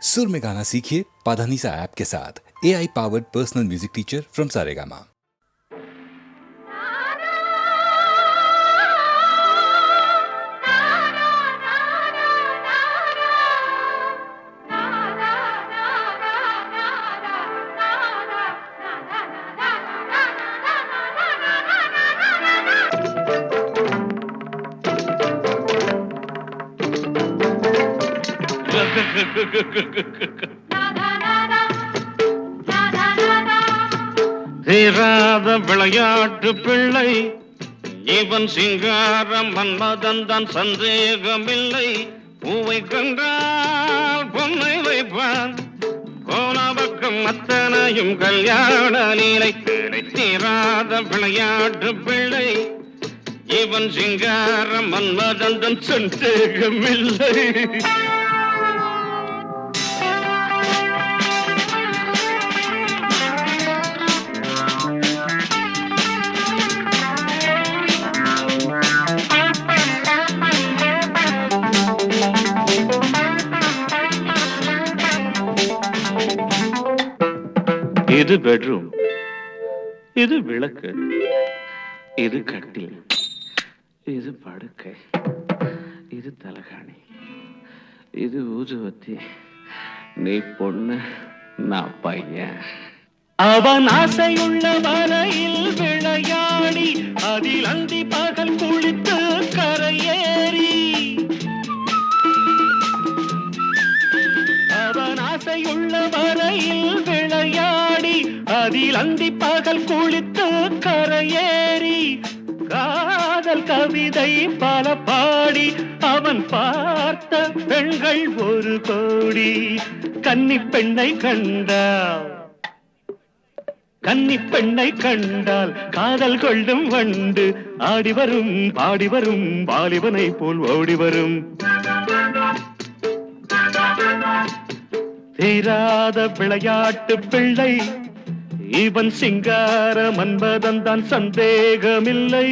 सुर में गाना सीखिए पाधानीसा ऐप के साथ। AI powered personal music teacher from Saregama. தீராத விளையாட்டு பிள்ளை இவன் சிங்காரம் மன்மதன் சந்தேகமில்லை. பூவை கண்டால் பொன்னை வைப்பான், போன பக்கம் அத்தனையும் கல்யாண லீலை. தீராத விளையாட்டு பிள்ளை இவன் சிங்காரம் மன்மதன் சந்தேகமில்லை. இது பெட்ரூம், இது விளக்கு, இது கட்டில், இது படுக்கை, இது தலகாணி, இது ஊதுவத்தி. நீ பொண்ணு, நான் பையன். அவன் ஆசையுள்ள வரையில் விளையாடி அதில் அந்தி பகல் குளித்து கரையேறி. அவன் ஆசையுள்ள வரையில் விளையாடி அதில் அந்தி பகல் குளித்து கரையேறி. காதல் கவிதை பல பாடி அவன் பார்த்த பெண்கள் ஒரு கோடி. கன்னி பெண்ணை கண்டால், கன்னி பெண்ணை கண்டால் காதல் கொள்ளும் வண்டு ஆடி வரும் பாடி வரும் வாலிபனை போல் ஓடி வரும். தீராத விளையாட்டு பிள்ளை இவன் சிங்கார மன்மதன் தான் சந்தேகமில்லை.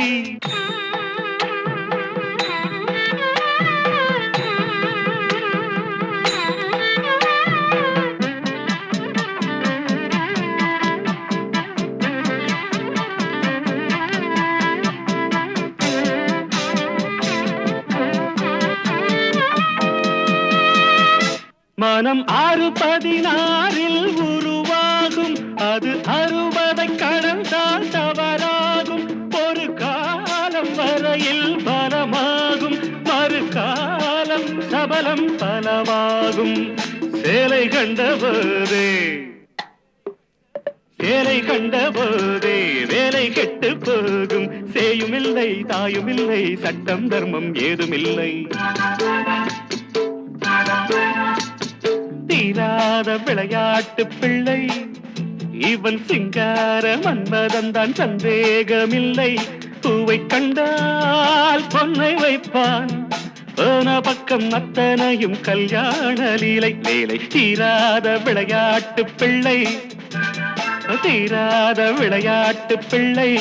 மனம் 6-16 உருவாகும், அது 60 கடந்தால் தவறாகும். ஒரு காலம் வரையில் பலமாகும், மறு காலம் சபலம் பலவாகும். சேலை கண்டபோதே, சேலை கண்டபோதே வேலை கெட்டு போகும். சேயுமில்லை தாயுமில்லை, சட்டம் தர்மம் ஏதுமில்லை. தீராத விளையாட்டு பிள்ளை இவன் சிங்கார மன்மதன் தான் சந்தேகமில்லை. பூவை கண்டால் பொன்னை வைப்பான், போன பக்கம் அத்தனையும் கல்யாண லீலை. வேலை தீராத விளையாட்டு பிள்ளை, தீராத விளையாட்டு பிள்ளை.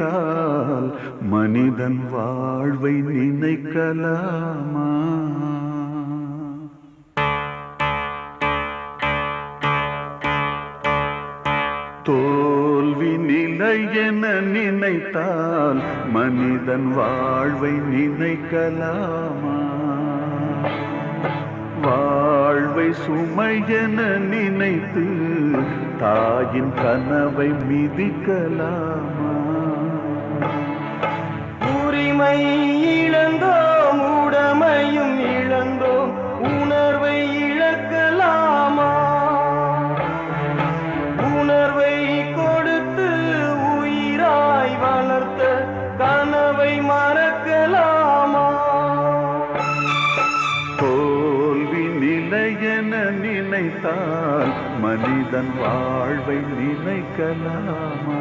நினைத்தால் மனிதன் வாழ்வை நினைக்கலாமா? தோல்வி நிலை என நினைத்தால் மனிதன் வாழ்வை நினைக்கலாமா? வாழ்வை சுமை என நினைத்து தாயின் கனவை மிதிக்கலாமா? உரிமை இழந்தோம், உடமையும் இழந்தோம், உணர்வை இழக்கலாமா? உணர்வை கொடுத்து உயிராய் வளர்த்த கனவை மறக்கலாமா? தோல்வி நிலை என நினைத்தால் மனிதன் வாழ்வை நினைக்கலாமா?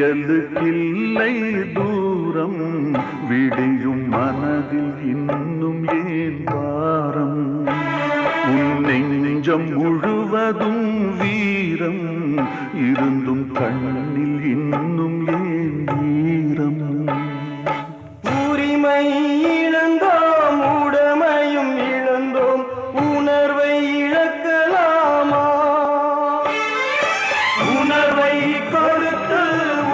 விடியலுக்கில்லை தூரம், விடியும் மனதில் இன்னும் ஏன் வாரம்? உன் நெஞ்சம் முழுவதும் வீரம் இருந்தும் கண்ணில் இன்னும் ஏன் ஈரம்? உரிமை இழந்தோம், உடமையும் இழந்தோம், உணர்வை இழக்கலாமா? உணர்வை கொடுத்து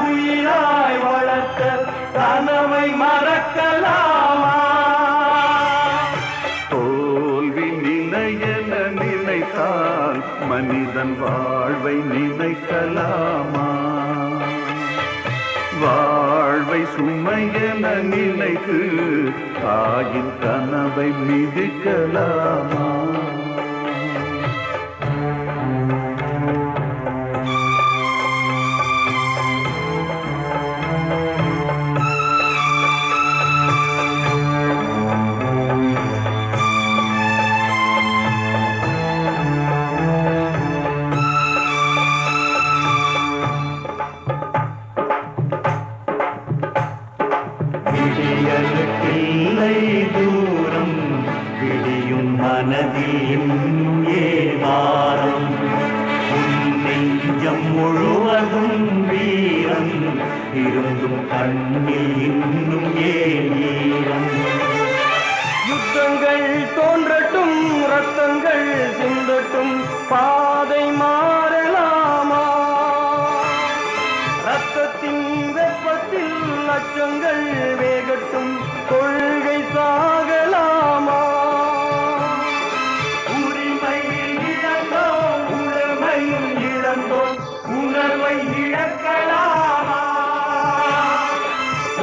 உயிராய் வளர்த்த கனவை மறக்கலாமா? தோல்வி நிலை என நினைத்தால் மனிதன் வாழ்வை நினைக்கலாமா? வாழ்வை சுமை என நினைத்து தாயின் கனவை மிதிக்கலாமா? விடியலுக்கில்லை தூரம், விடியும் மனதில் இன்னும் ஏன் வாரம்? உன் நெஞ்சம் முழுவதும் வீரம் இருந்தும் கண்ணில் இன்னும் ஏன் ஈரம்? யுத்தங்கள் தோன்றட்டும், ரத்தங்கள் சிந்தட்டும், பாதை மாறலாமா? ரத்தத்தின் வெப்பத்தில் அச்சங்கள் வேகட்டும், கொள்கை சாகலாமா? உரிமை இழந்தோம், உடமையும் இழந்தோம், உணர்வை இழக்கலாமா?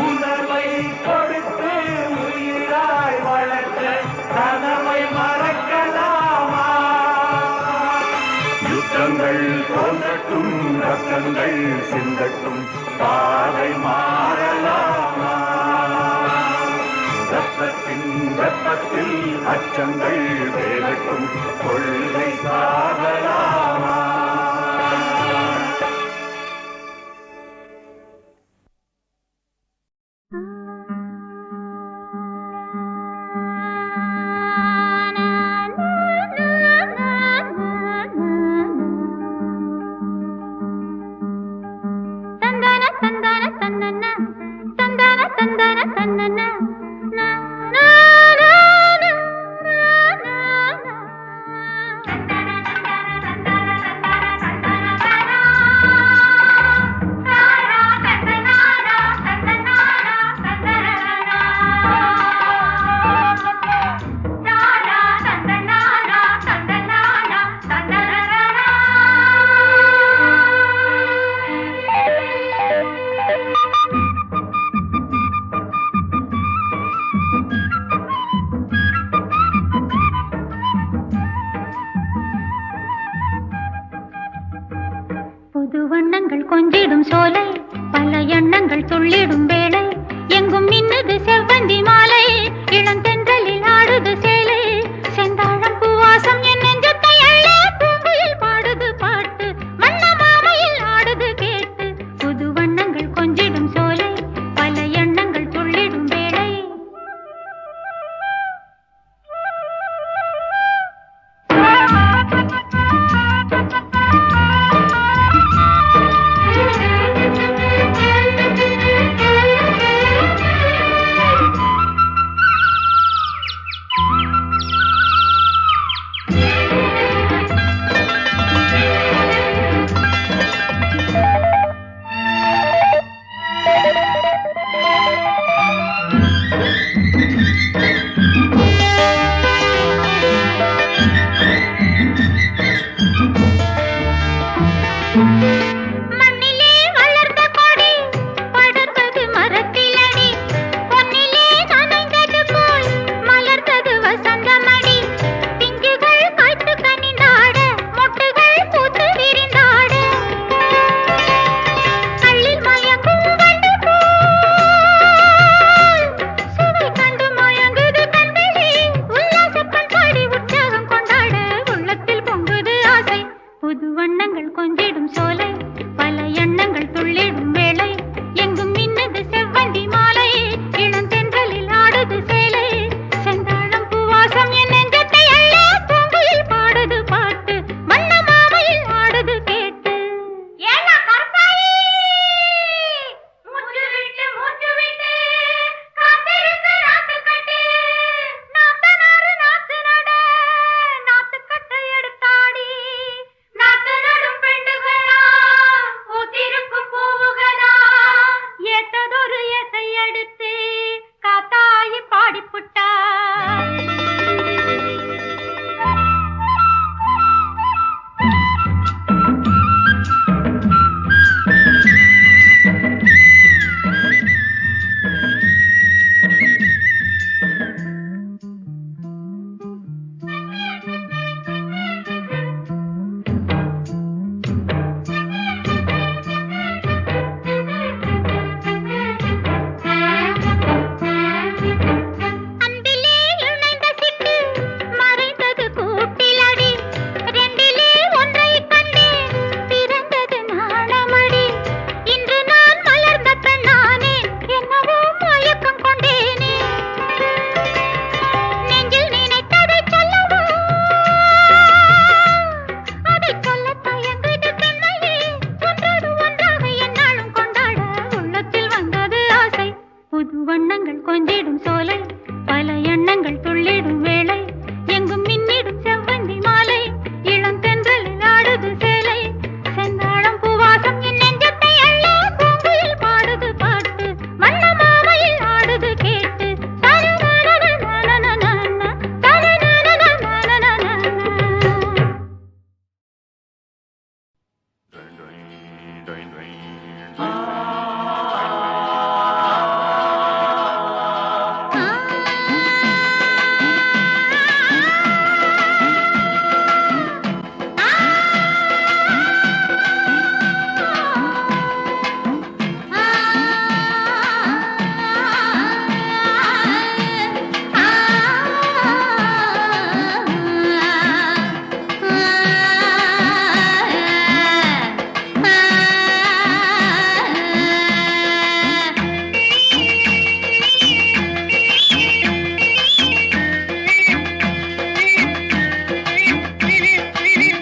உணர்வை கொடுத்து உயிராய் வளர்த்த கனவை மறக்கலாமா? யுத்தங்கள் தோன்றட்டும், ரத்தங்கள் சிந்தட்டும், பாதை மாறலாமா? ரத்தத்தின் வெப்பத்தில் அச்சங்கள் வேகட்டும், கொள்கை சாகலாமா? வண்ணங்கள் கொஞ்சிடும் சோலை, பல எண்ணங்கள் சொல்லிடும் வேளை, எங்கும் மின்னுது செவ்வந்தி மாலை, இளந்தென்றலில் ஆடுது சேலை, செந்தாழம் பூவாசம் என் நெஞ்சத்தை அள்ளே புது வண்ணங்கள் கொஞ்சிடும் சோலை, பல எண்ணங்கள் துள்ளிடும் வேளை, எங்கும் மின்னது செவ்வந்தி மாலை, இளந்தென்றலில் ஆடுது சேலை, செந்தாழம் பூவாசம் என் நெஞ்சத்தை அள்ள, பூங்குயில் பாடுது பாட்டு, வண்ண மாமையில் ஆடுது கேட்டு. ஏன்னா கற்பாயி மூச்சு விட்டு காத்திருக்கு நாத்து கட்டு, நாத்து நாறு நாத்து நட, நாத்து கட்டை எடுத்தாடி, நாத்து நடும் பெண்டுகளா பூத்திருக்கும் பூவுகளா, ஏத்ததொரு எசை எடுத்து காத்தாயி பாடிப்புட்டா. அன்பிலே இணைந்த சிட்டு மறைந்தது கூட்டிலடி, ரெண்டிலே ஒன்றை கண்டேன் பிறந்தது நாணமடி, இன்று நான் மலர்ந்த பெண்ணானே, என்னவோ மயக்கம் கொண்டேனே, நெஞ்சில் நினைத்ததை சொல்லவோ, அதை சொல்ல தயங்குது பெண்மையே, ஒன்றோடு ஒன்றாக என்னாலும் கொண்டாட உள்ளத்தில் வந்தது ஆசை, புது வண்ணங்கள் கொஞ்சிடும் சோலை, பல எண்ணங்கள் துள்ளிடும் வேளை, எங்கும் மின்னிடும் செவ்வந்தி மாலை, இளந்தென்றலில் ஆடுது சேலை, செந்தாழம் பூவாசம் என் நெஞ்சத்தை அள்ள, பூங்குயில் பாடுது பாட்டு, வண்ண மாமையில் ஆடுது கேட்டு. தனனனனனனனன, தனனனனனனனன.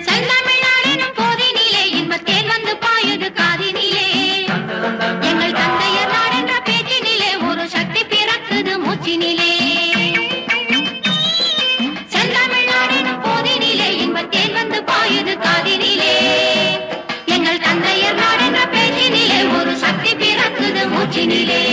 செந்தமிழ்நாடெனும் போதினிலே இன்பத்தேன் வந்து பாயுது காதினிலே, எங்கள் தந்தையர் நாடென்ற பேச்சினிலே ஒரு சக்தி பிறக்குது மூச்சினிலே. செந்தமிழ்நாடெனும் போதினிலே இன்பத்தேன் வந்து பாயுது காதினிலே, எங்கள் தந்தையர் நாடென்ற பேச்சினிலே ஒரு சக்தி பிறக்குது மூச்சினிலே.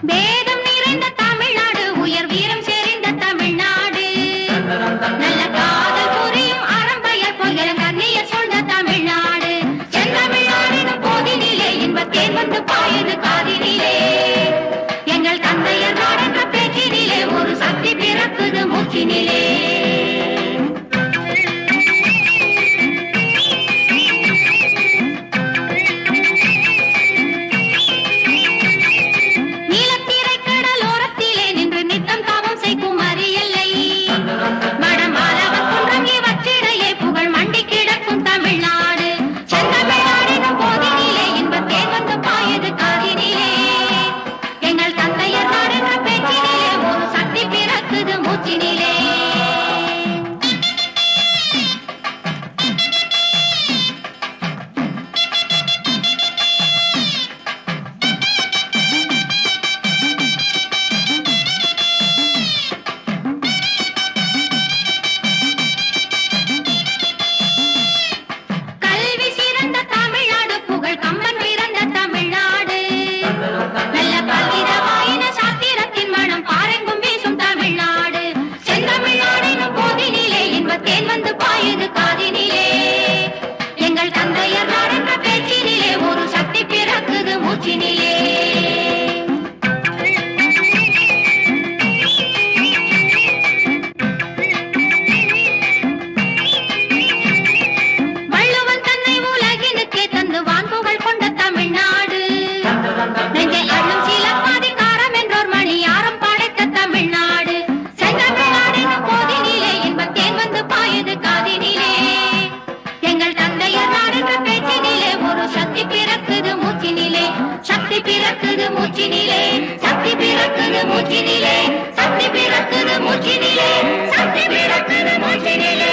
வேதம் நிறைந்த தமிழ்நாடு, உயர் வீரம் செறிந்த தமிழ்நாடு, நல்ல காதல் புரியும் அறம்பயர் பொய்யல் கண்ணியர் சொன்ன தமிழ்நாடு, செந்தமிழ்நாடெனும் போதினிலே இன்பத்தேன் வந்து பாயுது காதினிலே, எங்கள் தந்தையர் நாடென்ற பேச்சினிலே ஒரு சக்தி பிறக்குது மூச்சினிலே. நீலத்திரை கடலோரத்திலே நின்று நித்தம் தாவம் செய்கும் அரியல்லை, வடமாலவன் குன்றங்கி வச்சிடையே புகழ் மண்டி கிடக்கும் தமிழ்நாடு, செந்தமிழ்நாடெனும் போதினிலே இன்பத்தேன் வந்து பாயுது காதினிலே, எங்கள் தந்தையர் நாடென்ற பேச்சினிலே ஒரு சக்தி பிறக்குது மூச்சினிலே. மூச்சினிலே சக்தி பிறக்குது மூச்சினிலே சக்தி பிறக்குது மூச்சினிலே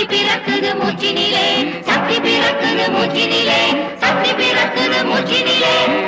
பிறக்குது மூச்சினிலே சக்தி பிறக்குது மூச்சினிலே சக்தி பிறக்குது மூச்சினிலே